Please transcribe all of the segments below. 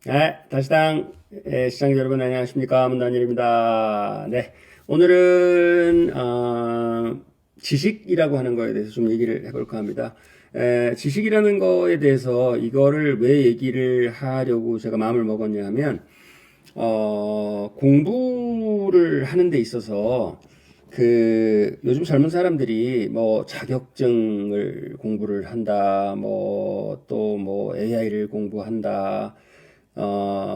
네, 다시당 시청자 여러분 안녕하십니까? 문단일입니다. 네, 오늘은 지식이라고 하는 거에 대해서 좀 얘기를 해볼까 합니다. 지식이라는 거에 대해서 이거를 왜 얘기를 하려고 제가 마음을 먹었냐 하면 공부를 하는 데 있어서 요즘 젊은 사람들이 뭐 자격증을 공부를 한다, 뭐 또 뭐 AI를 공부한다,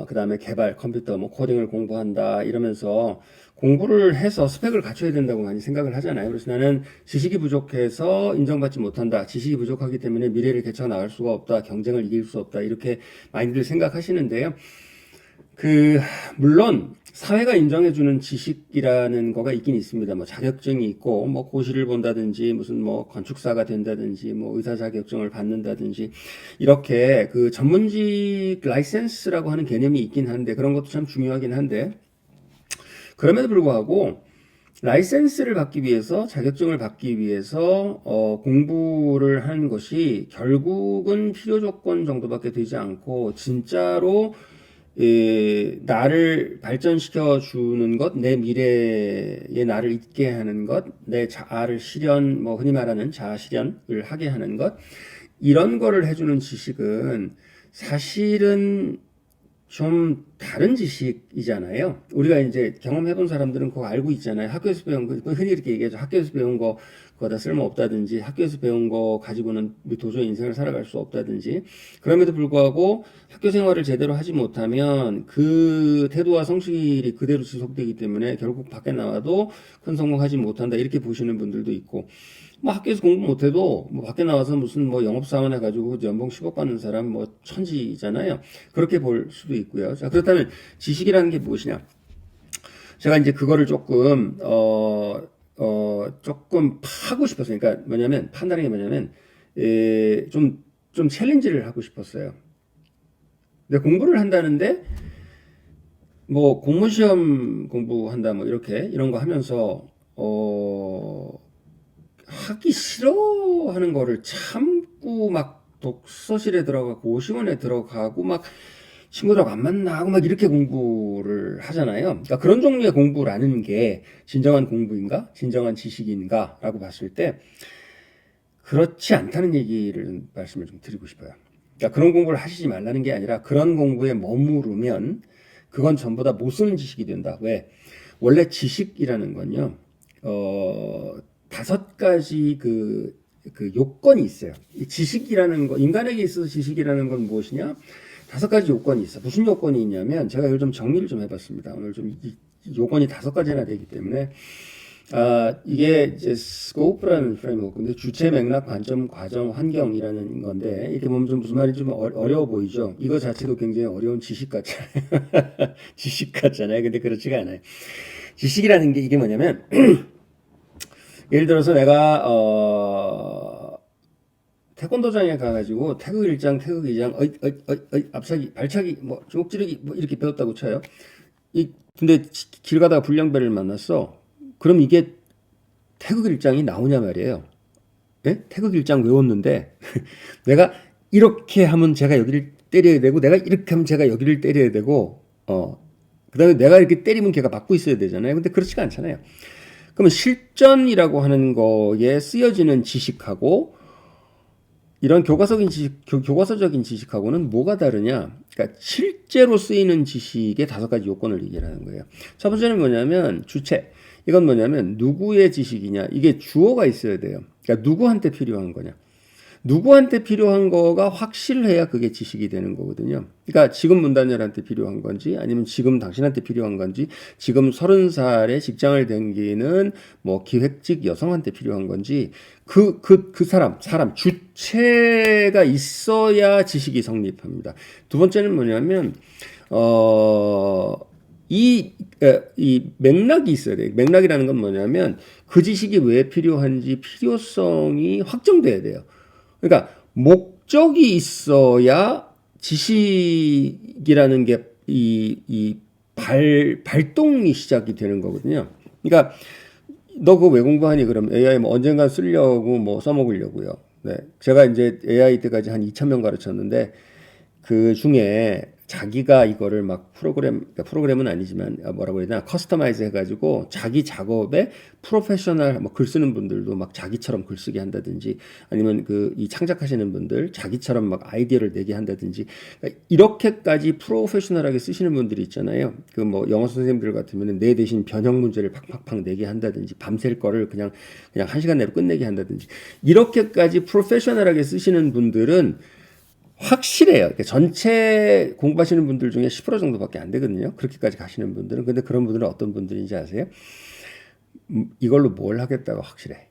그 다음에 개발, 컴퓨터, 뭐 코딩을 공부한다, 이러면서 공부를 해서 스펙을 갖춰야 된다고 많이 생각을 하잖아요. 그래서 나는 지식이 부족해서 인정받지 못한다. 지식이 부족하기 때문에 미래를 개척해 나갈 수가 없다. 경쟁을 이길 수 없다. 이렇게 많이들 생각하시는데요. 물론, 사회가 인정해주는 지식이라는 거가 있긴 있습니다. 뭐 자격증이 있고, 뭐 고시를 본다든지, 무슨 뭐 건축사가 된다든지, 뭐 의사 자격증을 받는다든지, 이렇게 그 전문직 라이센스라고 하는 개념이 있긴 한데, 그런 것도 참 중요하긴 한데, 그럼에도 불구하고, 라이센스를 받기 위해서, 자격증을 받기 위해서, 공부를 하는 것이 결국은 필요 조건 정도밖에 되지 않고, 진짜로 나를 발전시켜 주는 것, 내 미래의 나를 있게 하는 것, 내 자아를 실현, 뭐 흔히 말하는 자아 실현을 하게 하는 것, 이런 거를 해주는 지식은 사실은 좀 다른 지식이잖아요. 우리가 이제 경험해본 사람들은 그거 알고 있잖아요. 학교에서 배운 거, 흔히 이렇게 얘기하죠. 학교에서 배운 거, 그거 다 쓸모없다든지, 학교에서 배운 거 가지고는 도저히 인생을 살아갈 수 없다든지, 그럼에도 불구하고 학교 생활을 제대로 하지 못하면 그 태도와 성실이 그대로 지속되기 때문에 결국 밖에 나와도 큰 성공하지 못한다. 이렇게 보시는 분들도 있고, 뭐 학교에서 공부 못해도 뭐 밖에 나와서 무슨 뭐 영업사원 해가지고 연봉 10억 받는 사람 뭐 천지잖아요. 그렇게 볼 수도 있고요. 자, 그렇다면 지식이라는 게 무엇이냐? 제가 이제 그거를 조금 파고 싶었어요. 그러니까 뭐냐면, 판단하는 게 뭐냐면, 좀 챌린지를 하고 싶었어요. 근데 공부를 한다는데, 뭐 공무시험 공부한다, 뭐 이런 거 하면서, 하기 싫어하는 거를 참고 막 독서실에 들어가고 고시원에 들어가고 막 친구들하고 안 만나고 막 이렇게 공부를 하잖아요. 그러니까 그런 종류의 공부라는 게 진정한 공부인가? 진정한 지식인가? 라고 봤을 때 그렇지 않다는 얘기를 말씀을 좀 드리고 싶어요. 그러니까 그런 공부를 하시지 말라는 게 아니라 그런 공부에 머무르면 그건 전부 다 못 쓰는 지식이 된다. 왜? 원래 지식이라는 건요, 어, 5가지 그 요건이 있어요. 이 지식이라는 거, 인간에게 있어서 지식이라는 건 무엇이냐? 5가지 요건이 있어. 무슨 요건이 있냐면, 제가 이걸 좀 정리를 좀 해봤습니다. 오늘 좀 요건이 5가지나 되기 때문에, 이게 이제 스코프라는 프레임워크인데, 주체, 맥락, 관점, 과정, 환경이라는 건데, 이렇게 보면 좀 무슨 말인지 좀 어려워 보이죠? 이거 자체도 굉장히 어려운 지식 같잖아요. 지식 같잖아요. 근데 그렇지가 않아요. 지식이라는 게 이게 뭐냐면, 예를 들어서 내가 태권도장에 가가지고 태극 1장, 태극 2장, 앞차기, 발차기, 뭐 주먹 찌르기 뭐 이렇게 배웠다고 쳐요. 근데 길 가다가 불량배를 만났어. 그럼 이게 태극 1장이 나오냐 말이에요. 예? 태극 1장 외웠는데 내가 이렇게 하면 제가 여기를 때려야 되고 내가 이렇게 하면 제가 여기를 때려야 되고 그다음에 내가 이렇게 때리면 걔가 맞고 있어야 되잖아요. 근데 그렇지가 않잖아요. 그러면 실전이라고 하는 거에 쓰여지는 지식하고 이런 교과서적인 지식하고는 뭐가 다르냐? 그러니까 실제로 쓰이는 지식의 5가지 요건을 얘기하는 거예요. 첫 번째는 뭐냐면 주체. 이건 뭐냐면 누구의 지식이냐? 이게 주어가 있어야 돼요. 그러니까 누구한테 필요한 거냐? 누구한테 필요한 거가 확실해야 그게 지식이 되는 거거든요. 그러니까 지금 문단열한테 필요한 건지 아니면 지금 당신한테 필요한 건지 지금 30살에 직장을 다니는 뭐 기획직 여성한테 필요한 건지 사람 주체가 있어야 지식이 성립합니다. 두 번째는 뭐냐면 이 맥락이 있어야 돼요. 맥락이라는 건 뭐냐면 그 지식이 왜 필요한지 필요성이 확정돼야 돼요. 그러니까 목적이 있어야 지식이라는 게 발동이 시작이 되는 거거든요. 그러니까 너 그거 왜 공부하니? 그럼 AI 뭐 언젠가 쓰려고 뭐 써먹으려고요. 네. 제가 이제 AI 때까지 한 2,000명 가르쳤는데 그 중에 자기가 이거를 막 그러니까 프로그램은 아니지만 뭐라고 해야 되나 커스터마이즈 해가지고 자기 작업에 프로페셔널 뭐 글 쓰는 분들도 막 자기처럼 글 쓰게 한다든지 아니면 그 이 창작하시는 분들 자기처럼 막 아이디어를 내게 한다든지 그러니까 이렇게까지 프로페셔널하게 쓰시는 분들이 있잖아요. 그 뭐 영어 선생님들 같으면 내 대신 변형 문제를 팍팍팍 내게 한다든지 밤샐 거를 그냥 1시간 내로 끝내게 한다든지 이렇게까지 프로페셔널하게 쓰시는 분들은 확실해요. 그러니까 전체 공부하시는 분들 중에 10% 정도밖에 안 되거든요. 그렇게까지 가시는 분들은. 근데 그런 분들은 어떤 분들인지 아세요? 이걸로 뭘 하겠다고 확실해.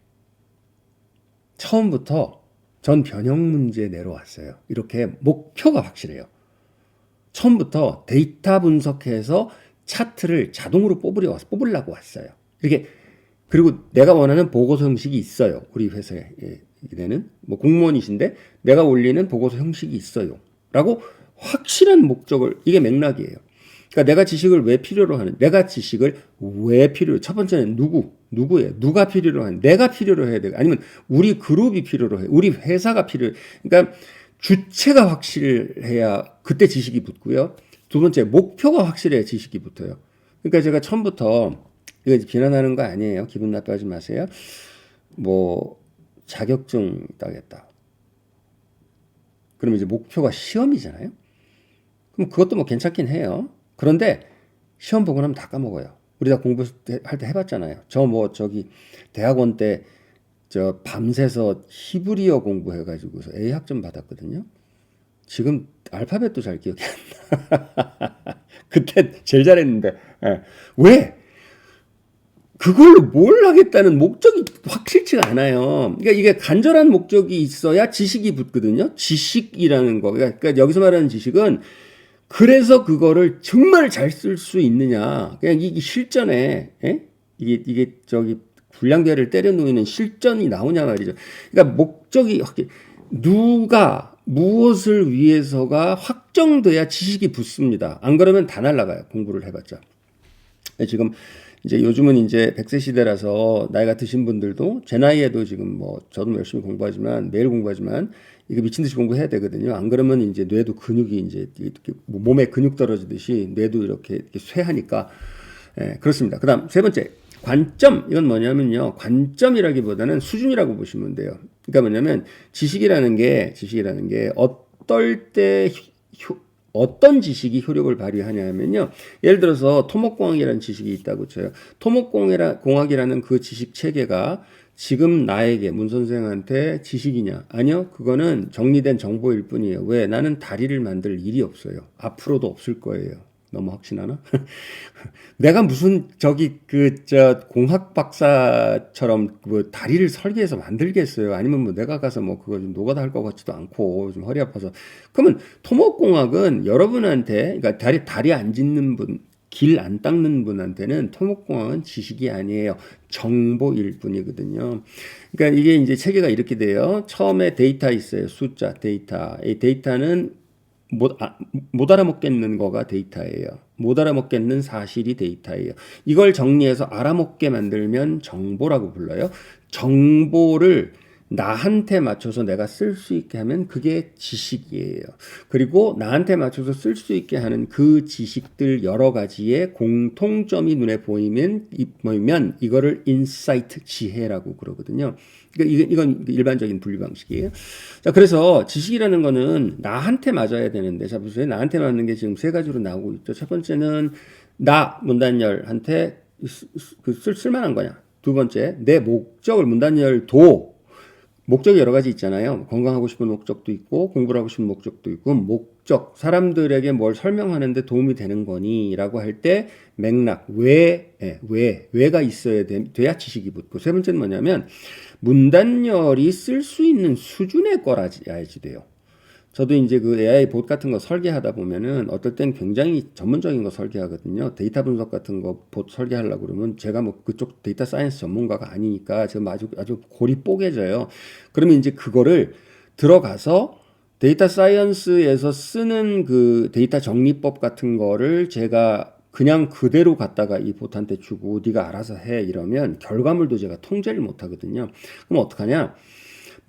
처음부터 전 변형 문제 내려왔어요. 이렇게 목표가 확실해요. 처음부터 데이터 분석해서 차트를 자동으로 뽑으려고 왔어요. 이렇게 그리고 내가 원하는 보고서 형식이 있어요. 우리 회사에. 내는 뭐 공무원이신데 내가 올리는 보고서 형식이 있어요. 라고 확실한 목적을 이게 맥락이에요. 그러니까 내가 지식을 왜 필요로 하는 내가 지식을 왜 필요로 첫 번째는 누구예요? 누가 필요로 하는 내가 필요로 해야 되고 아니면 우리 그룹이 필요로 해. 우리 회사가 필요해. 그러니까 주체가 확실해야 그때 지식이 붙고요. 두 번째 목표가 확실해야 지식이 붙어요. 그러니까 제가 처음부터 이거 비난하는 거 아니에요. 기분 나빠하지 마세요. 뭐 자격증 따겠다. 그러면 이제 목표가 시험이잖아요. 그럼 그것도 뭐 괜찮긴 해요. 그런데 시험 보고 나면 다 까먹어요. 우리 다 공부할 때 해봤잖아요. 저기 대학원 때 저 밤새서 히브리어 공부해가지고서 A 학점 받았거든요. 지금 알파벳도 잘 기억이 안 나. 그때 제일 잘했는데. 예. 왜? 그걸로 뭘 하겠다는 목적이 확실치가 않아요. 그러니까 이게 간절한 목적이 있어야 지식이 붙거든요. 지식이라는 거. 그러니까 여기서 말하는 지식은 그래서 그거를 정말 잘 쓸 수 있느냐. 그냥 이게 실전에, 예? 이게 저기 불량배를 때려 놓이는 실전이 나오냐 말이죠. 그러니까 목적이 누가 무엇을 위해서가 확정돼야 지식이 붙습니다. 안 그러면 다 날아가요. 공부를 해봤자. 지금 이제 요즘은 이제 100세 시대라서 나이가 드신 분들도 제 나이에도 지금 뭐 저도 열심히 공부하지만 매일 공부하지만 이거 미친 듯이 공부해야 되거든요. 안 그러면 이제 뇌도 근육이 이제 이렇게 몸에 근육 떨어지듯이 뇌도 이렇게 쇠하니까 그렇습니다. 그다음 세 번째 관점 이건 뭐냐면요. 관점이라기보다는 수준이라고 보시면 돼요. 그러니까 뭐냐면 지식이라는 게 어떨 때 어떤 지식이 효력을 발휘하냐면요. 예를 들어서 토목공학이라는 지식이 있다고 쳐요. 토목공학이라는 그 지식 체계가 지금 나에게 문 선생한테 지식이냐? 아니요. 그거는 정리된 정보일 뿐이에요. 왜? 나는 다리를 만들 일이 없어요. 앞으로도 없을 거예요. 너무 확신하나? 내가 무슨 공학 박사처럼 뭐 다리를 설계해서 만들겠어요? 아니면 뭐 내가 가서 뭐 그거 좀 노가다 할 것 같지도 않고 좀 허리 아파서 그러면 토목공학은 여러분한테 그러니까 다리 안 짚는 분 길 안 닦는 분한테는 토목공학은 지식이 아니에요. 정보일 뿐이거든요. 그러니까 이게 이제 체계가 이렇게 돼요. 처음에 데이터 있어요. 숫자, 데이터. 이 데이터는 못 알아먹겠는 거가 데이터예요. 못 알아먹겠는 사실이 데이터예요. 이걸 정리해서 알아먹게 만들면 정보라고 불러요. 정보를 나한테 맞춰서 내가 쓸 수 있게 하면 그게 지식이에요. 그리고 나한테 맞춰서 쓸 수 있게 하는 그 지식들 여러 가지의 공통점이 눈에 보이면 이거를 인사이트 지혜라고 그러거든요. 이건 일반적인 분류 방식이에요. 자, 그래서 지식이라는 거는 나한테 맞아야 되는데, 자, 보세요. 나한테 맞는 게 지금 세 가지로 나오고 있죠. 첫 번째는 문단열한테 쓸만한 거냐. 두 번째, 내 목적을 목적이 여러 가지 있잖아요. 건강하고 싶은 목적도 있고 공부를 하고 싶은 목적도 있고 목적, 사람들에게 뭘 설명하는데 도움이 되는 거니? 라고 할 때 맥락, 왜가 있어야 돼야 지식이 붙고 세 번째는 뭐냐면 문단열이 쓸 수 있는 수준의 거라야지 돼요. 저도 이제 그 AI 봇 같은 거 설계하다 보면은 어떨 땐 굉장히 전문적인 거 설계하거든요. 데이터 분석 같은 거 봇 설계하려고 그러면 제가 뭐 그쪽 데이터 사이언스 전문가가 아니니까 지금 아주 골이 뽀개져요. 그러면 이제 그거를 들어가서 데이터 사이언스에서 쓰는 그 데이터 정리법 같은 거를 제가 그냥 그대로 갖다가 이 봇한테 주고 네가 알아서 해 이러면 결과물도 제가 통제를 못 하거든요. 그럼 어떡하냐?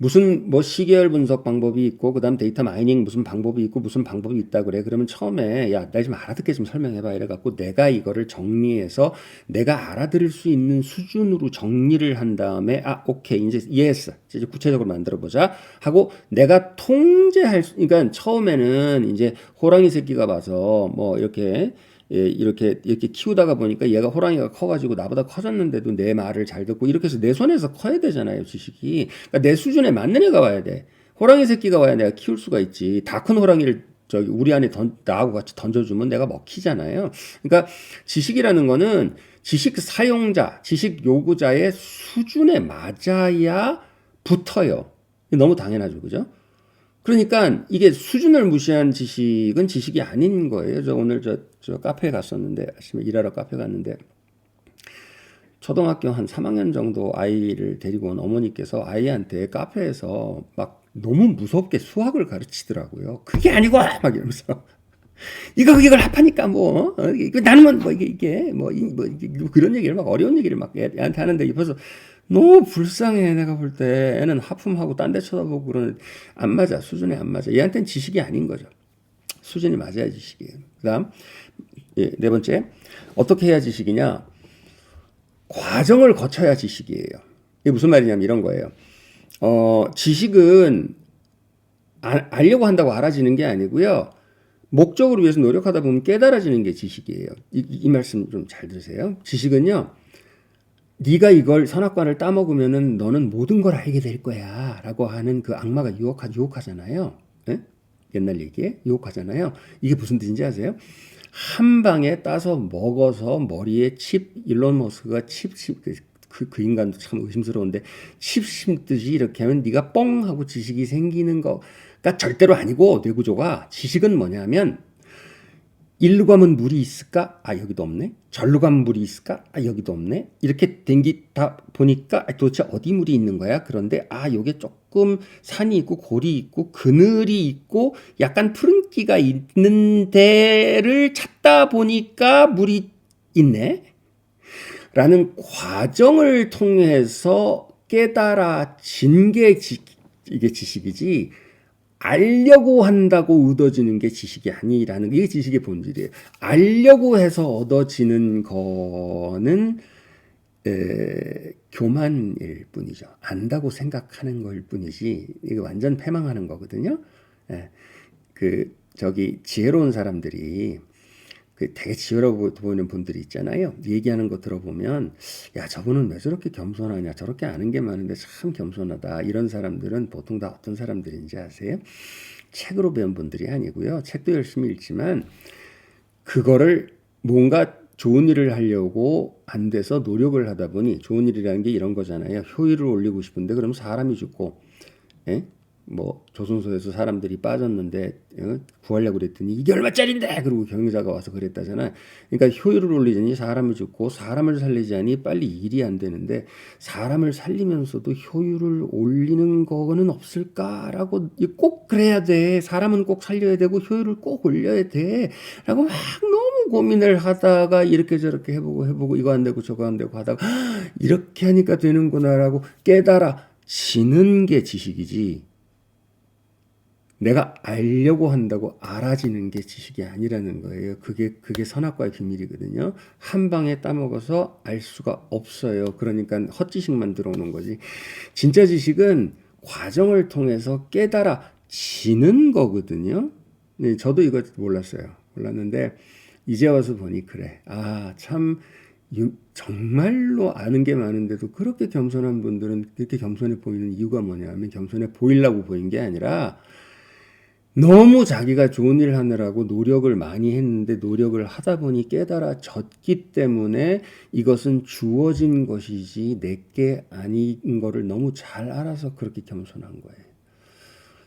무슨 뭐 시계열 분석 방법이 있고 그다음 데이터 마이닝 무슨 방법이 있고 무슨 방법이 있다 그래. 그러면 처음에 야, 나 좀 알아듣게 좀 설명해 봐. 이래 갖고 내가 이거를 정리해서 내가 알아들을 수 있는 수준으로 정리를 한 다음에 아, 오케이. 이제 이해했어. 이제 구체적으로 만들어 보자 하고 내가 통제할 수, 그러니까 처음에는 이제 호랑이 새끼가 와서 뭐 이렇게 예, 이렇게 키우다가 보니까 얘가 호랑이가 커가지고 나보다 커졌는데도 내 말을 잘 듣고 이렇게 해서 내 손에서 커야 되잖아요, 지식이. 그러니까 내 수준에 맞는 애가 와야 돼. 호랑이 새끼가 와야 내가 키울 수가 있지. 다 큰 호랑이를 저기 우리 안에 나하고 같이 던져주면 내가 먹히잖아요. 그러니까 지식이라는 거는 지식 사용자, 지식 요구자의 수준에 맞아야 붙어요. 너무 당연하죠, 그죠? 그러니까 이게 수준을 무시한 지식은 지식이 아닌 거예요. 저 오늘 저 카페에 갔었는데, 아침에 일하러 카페 갔는데, 초등학교 한 3학년 정도 아이를 데리고 온 어머니께서 아이한테 카페에서 막 너무 무섭게 수학을 가르치더라고요. 그게 아니고! 막 이러면서. 이걸 합하니까 뭐, 나는 뭐, 그런 얘기를 막 어려운 얘기를 막 애한테 하는데, 옆에서 너무 불쌍해. 내가 볼 때 애는 하품하고 딴 데 쳐다보고 그러는 안 맞아. 수준에 안 맞아. 얘한테는 지식이 아닌 거죠. 수준이 맞아야 지식이에요. 그다음 예, 네 번째 어떻게 해야 지식이냐? 과정을 거쳐야 지식이에요. 이게 무슨 말이냐면 이런 거예요. 지식은 알려고 한다고 알아지는 게 아니고요. 목적을 위해서 노력하다 보면 깨달아지는 게 지식이에요. 이 말씀 좀 잘 들으세요. 지식은요. 네가 이걸 선악과를 따먹으면은 너는 모든 걸 알게 될 거야 라고 하는 그 악마가 유혹하잖아요. 네? 옛날 얘기에 유혹하잖아요. 이게 무슨 뜻인지 아세요? 한 방에 따서 먹어서 머리에 일론 머스크가 그 인간도 참 의심스러운데 칩 심듯이 이렇게 하면 네가 뻥 하고 지식이 생기는 거가 절대로 아니고 뇌구조가 지식은 뭐냐면 일로 가면 물이 있을까? 아, 여기도 없네. 절로 가면 물이 있을까? 아, 여기도 없네. 이렇게 댕기다 보니까 도대체 어디 물이 있는 거야? 그런데 아, 여기에 조금 산이 있고 골이 있고 그늘이 있고 약간 푸른기가 있는 데를 찾다 보니까 물이 있네. 라는 과정을 통해서 깨달아진 게 이게 지식이지. 알려고 한다고 얻어지는 게 지식이 아니라는 게 지식의 본질이에요. 알려고 해서 얻어지는 거는 교만일 뿐이죠. 안다고 생각하는 걸 뿐이지 이거 완전 패망하는 거거든요. 지혜로운 사람들이 되게 지혜로워 보이는 분들이 있잖아요. 얘기하는 거 들어보면 야, 저분은 왜 저렇게 겸손하냐, 저렇게 아는 게 많은데 참 겸손하다. 이런 사람들은 보통 다 어떤 사람들인지 아세요? 책으로 배운 분들이 아니고요. 책도 열심히 읽지만 그거를 뭔가 좋은 일을 하려고 안 돼서 노력을 하다 보니 좋은 일이라는 게 이런 거잖아요. 효율을 올리고 싶은데 그럼 사람이 죽고 뭐 조선소에서 사람들이 빠졌는데 구하려고 그랬더니 이게 얼마짜린데 그러고 경영자가 와서 그랬다잖아. 그러니까 효율을 올리자니 사람이 죽고 사람을 살리자니 빨리 일이 안 되는데 사람을 살리면서도 효율을 올리는 거는 없을까라고 꼭 그래야 돼. 사람은 꼭 살려야 되고 효율을 꼭 올려야 돼. 라고 막 너무 고민을 하다가 이렇게 저렇게 해보고 이거 안 되고 저거 안 되고 하다가 이렇게 하니까 되는구나라고 깨달아지는 게 지식이지. 내가 알려고 한다고 알아지는 게 지식이 아니라는 거예요. 그게 선악과의 비밀이거든요. 한 방에 따먹어서 알 수가 없어요. 그러니까 헛지식만 들어오는 거지. 진짜 지식은 과정을 통해서 깨달아지는 거거든요. 네, 저도 이거 몰랐는데 이제 와서 보니 그래. 아, 참 정말로 아는 게 많은데도 그렇게 겸손한 분들은 그렇게 겸손해 보이는 이유가 뭐냐면 겸손해 보이려고 보인 게 아니라 너무 자기가 좋은 일 하느라고 노력을 많이 했는데 노력을 하다 보니 깨달아졌기 때문에 이것은 주어진 것이지 내게 아닌 거를 너무 잘 알아서 그렇게 겸손한 거예요.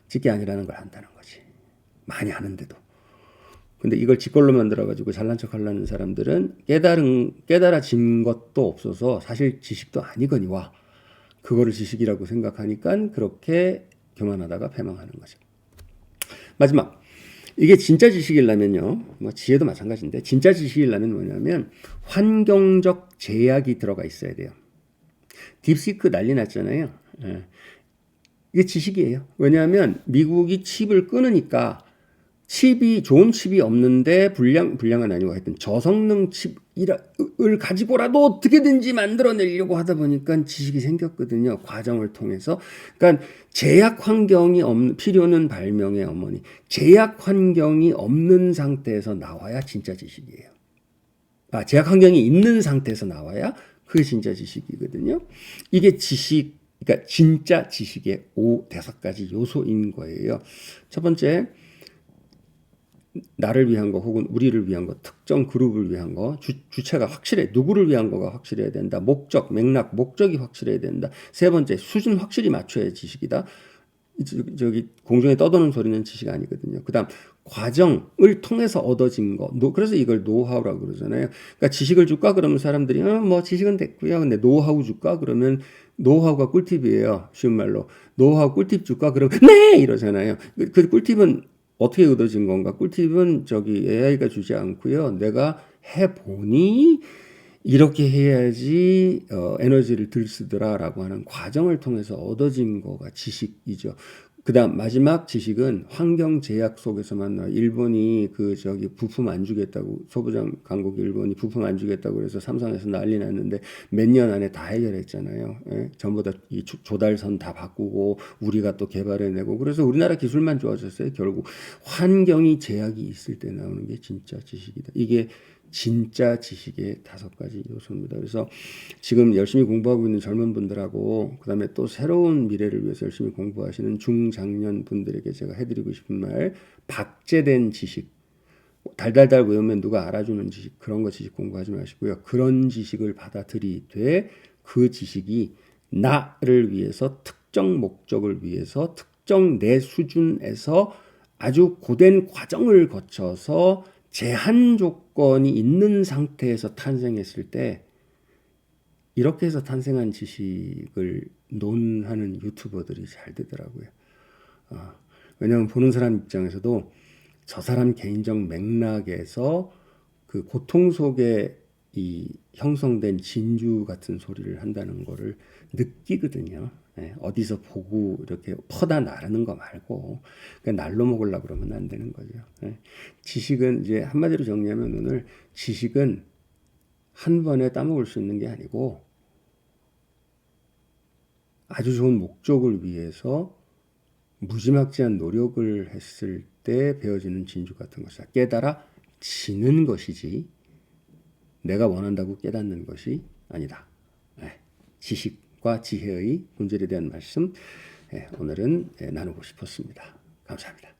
지게 아니라는 걸 안다는 거지. 많이 아는데도. 근데 이걸 지걸로 만들어가지고 잘난 척 하려는 사람들은 깨달아진 것도 없어서 사실 지식도 아니거니와 그거를 지식이라고 생각하니까 그렇게 교만하다가 패망하는 거죠. 마지막, 이게 진짜 지식이려면요, 뭐 지혜도 마찬가지인데 진짜 지식이려면 뭐냐면 환경적 제약이 들어가 있어야 돼요. 딥시크 난리 났잖아요. 이게 지식이에요. 왜냐하면 미국이 칩을 끊으니까 좋은 칩이 없는데 불량은 아니고 하여튼 저성능 칩을 가지고라도 어떻게든지 만들어내려고 하다 보니까 지식이 생겼거든요. 과정을 통해서. 그러니까 제약 환경이 필요는 발명의 어머니. 제약 환경이 없는 상태에서 나와야 진짜 지식이에요. 제약 환경이 있는 상태에서 나와야 그게 진짜 지식이거든요. 이게 그러니까 진짜 지식의 5가지 요소인 거예요. 첫 번째, 나를 위한 거 혹은 우리를 위한 거, 특정 그룹을 위한 거, 주체가 확실해. 누구를 위한 거가 확실해야 된다. 목적이 확실해야 된다. 세 번째, 수준 확실히 맞춰야 지식이다. 저기 공중에 떠도는 소리는 지식 아니거든요. 그다음 과정을 통해서 얻어진 거. 그래서 이걸 노하우라고 그러잖아요. 그러니까 지식을 줄까 그러면 사람들이 뭐 지식은 됐고요. 근데 노하우 줄까 그러면 노하우가 꿀팁이에요. 쉬운 말로. 노하우 꿀팁 줄까 그러면 네 이러잖아요. 그 꿀팁은 어떻게 얻어진 건가? 꿀팁은 저기 AI가 주지 않고요. 내가 해보니 이렇게 해야지 에너지를 덜 쓰더라라고 하는 과정을 통해서 얻어진 거가 지식이죠. 그다음 마지막 지식은 환경 제약 속에서만 나와. 일본이 부품 안 주겠다고 소부장 강국 일본이 부품 안 주겠다고 그래서 삼성에서 난리 났는데 몇 년 안에 다 해결했잖아요. 예? 전부 다 이 조달선 다 바꾸고 우리가 또 개발해내고 그래서 우리나라 기술만 좋아졌어요. 결국 환경이 제약이 있을 때 나오는 게 진짜 지식이다. 이게 진짜 지식의 5가지 요소입니다. 그래서 지금 열심히 공부하고 있는 젊은 분들하고 그다음에 또 새로운 미래를 위해서 열심히 공부하시는 중장년 분들에게 제가 해드리고 싶은 말, 박제된 지식, 달달달 외우면 누가 알아주는 지식, 그런 거 지식 공부하지 마시고요. 그런 지식을 받아들이되 그 지식이 나를 위해서 특정 목적을 위해서 특정 내 수준에서 아주 고된 과정을 거쳐서 제한 조건이 있는 상태에서 탄생했을 때 이렇게 해서 탄생한 지식을 논하는 유튜버들이 잘 되더라고요. 왜냐하면 보는 사람 입장에서도 저 사람 개인적 맥락에서 그 고통 속에 이 형성된 진주 같은 소리를 한다는 거를 느끼거든요. 어디서 보고 이렇게 퍼다 나르는 거 말고 그냥 날로 먹으려고 그러면 안 되는 거죠. 지식은 이제 한마디로 정리하면 오늘 지식은 한 번에 따먹을 수 있는 게 아니고 아주 좋은 목적을 위해서 무지막지한 노력을 했을 때 배워지는 진주 같은 것이다. 깨달아지는 것이지 내가 원한다고 깨닫는 것이 아니다. 지식과 지혜의 본질에 대한 말씀 오늘은 나누고 싶었습니다. 감사합니다.